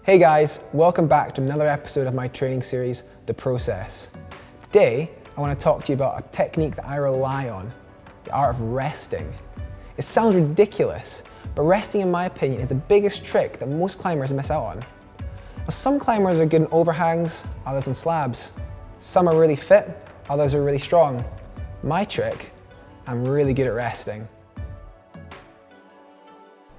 Hey guys, welcome back to another episode of my training series, The Process. Today, I want to talk to you about a technique that I rely on, the art of resting. It sounds ridiculous, but resting in my opinion is the biggest trick that most climbers miss out on. Well, some climbers are good in overhangs, others in slabs. Some are really fit, others are really strong. My trick, I'm really good at resting.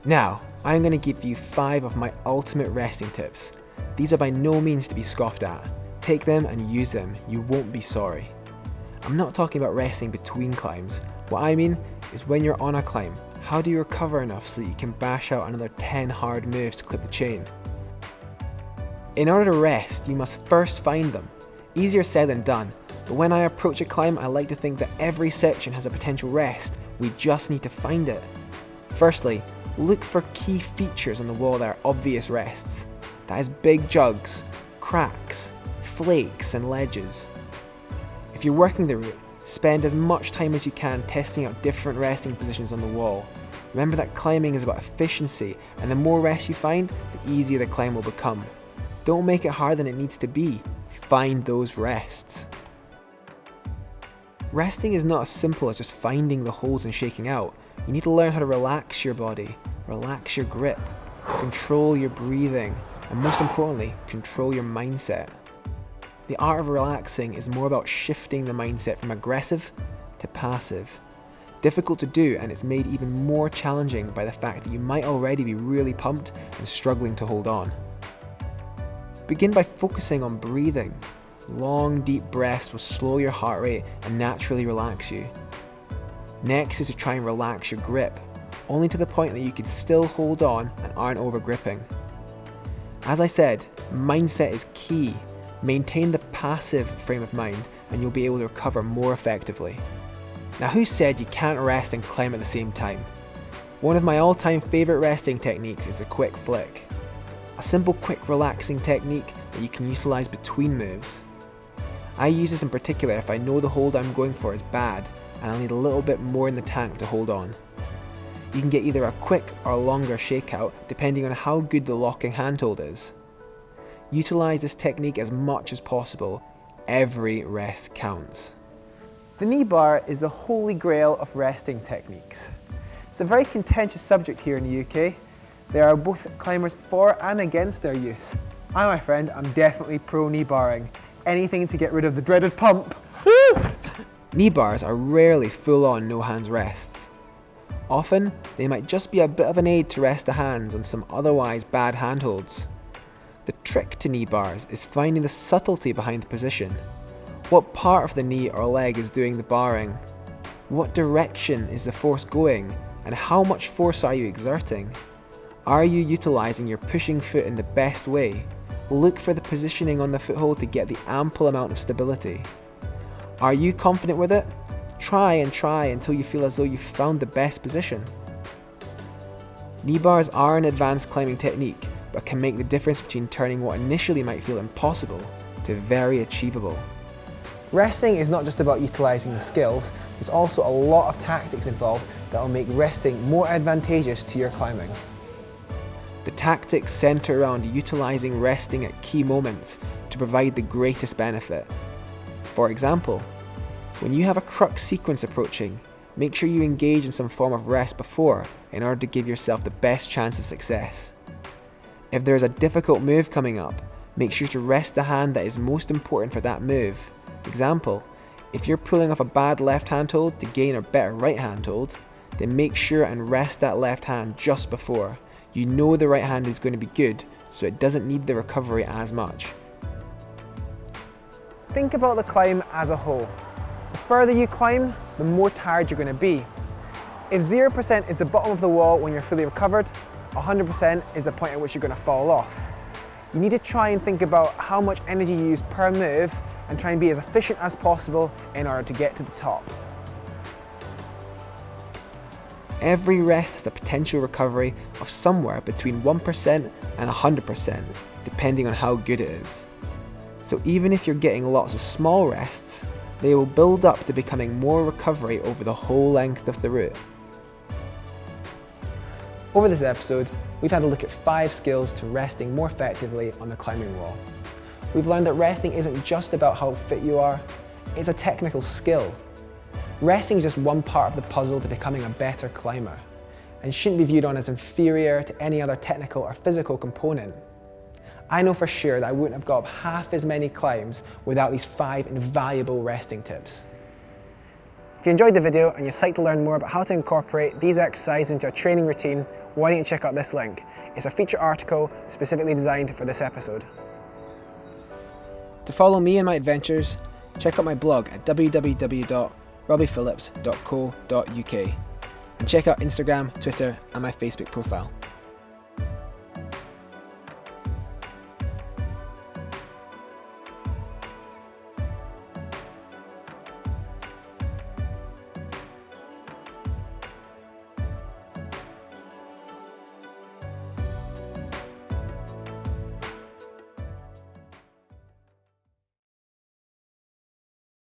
Now, I'm going to give you 5 of my ultimate resting tips. These are by no means to be scoffed at. Take them and use them, you won't be sorry. I'm not talking about resting between climbs. What I mean is when you're on a climb, how do you recover enough so that you can bash out another 10 hard moves to clip the chain? In order to rest, you must first find them. Easier said than done, but when I approach a climb, I like to think that every section has a potential rest. We just need to find it. Firstly, look for key features on the wall that are obvious rests. That is big jugs, cracks, flakes and ledges. If you're working the route, spend as much time as you can testing out different resting positions on the wall. Remember that climbing is about efficiency, and the more rest you find, the easier the climb will become. Don't make it harder than it needs to be. Find those rests. Resting is not as simple as just finding the holes and shaking out. You need to learn how to relax your body, relax your grip, control your breathing, and most importantly, control your mindset. The art of relaxing is more about shifting the mindset from aggressive to passive. Difficult to do, and it's made even more challenging by the fact that you might already be really pumped and struggling to hold on. Begin by focusing on breathing. Long, deep breaths will slow your heart rate and naturally relax you. Next is to try and relax your grip, only to the point that you can still hold on and aren't over gripping. As I said, mindset is key. Maintain the passive frame of mind and you'll be able to recover more effectively. Now, who said you can't rest and climb at the same time? One of my all-time favourite resting techniques is the quick flick. A simple, quick, relaxing technique that you can utilise between moves. I use this in particular if I know the hold I'm going for is bad and I'll need a little bit more in the tank to hold on. You can get either a quick or a longer shakeout depending on how good the locking handhold is. Utilise this technique as much as possible. Every rest counts. The knee bar is the holy grail of resting techniques. It's a very contentious subject here in the UK. There are both climbers for and against their use. I, my friend, am definitely pro knee barring. Anything to get rid of the dreaded pump. Knee bars are rarely full-on no-hands rests. Often, they might just be a bit of an aid to rest the hands on some otherwise bad handholds. The trick to knee bars is finding the subtlety behind the position. What part of the knee or leg is doing the barring? What direction is the force going, and how much force are you exerting? Are you utilising your pushing foot in the best way? Look for the positioning on the foothold to get the ample amount of stability. Are you confident with it? Try until you feel as though you've found the best position. Knee bars are an advanced climbing technique, but can make the difference between turning what initially might feel impossible to very achievable. Resting is not just about utilising the skills, there's also a lot of tactics involved that will make resting more advantageous to your climbing. The tactics centre around utilising resting at key moments to provide the greatest benefit. For example, when you have a crux sequence approaching, make sure you engage in some form of rest before in order to give yourself the best chance of success. If there is a difficult move coming up, make sure to rest the hand that is most important for that move. Example, if you're pulling off a bad left handhold to gain a better right handhold, then make sure and rest that left hand just before. You know the right hand is going to be good, so it doesn't need the recovery as much. Think about the climb as a whole. The further you climb, the more tired you're going to be. If 0% is the bottom of the wall when you're fully recovered, 100% is the point at which you're going to fall off. You need to try and think about how much energy you use per move and try and be as efficient as possible in order to get to the top. Every rest has a potential recovery of somewhere between 1% and 100%, depending on how good it is. So even if you're getting lots of small rests, they will build up to becoming more recovery over the whole length of the route. Over this episode, we've had a look at 5 skills to resting more effectively on the climbing wall. We've learned that resting isn't just about how fit you are, it's a technical skill. Resting is just one part of the puzzle to becoming a better climber, and shouldn't be viewed on as inferior to any other technical or physical component. I know for sure that I wouldn't have got up half as many climbs without these 5 invaluable resting tips. If you enjoyed the video and you're psyched to learn more about how to incorporate these exercises into a training routine, why don't you check out this link? It's a feature article specifically designed for this episode. To follow me and my adventures, check out my blog at www.robbiephillips.co.uk and check out Instagram, Twitter and my Facebook profile.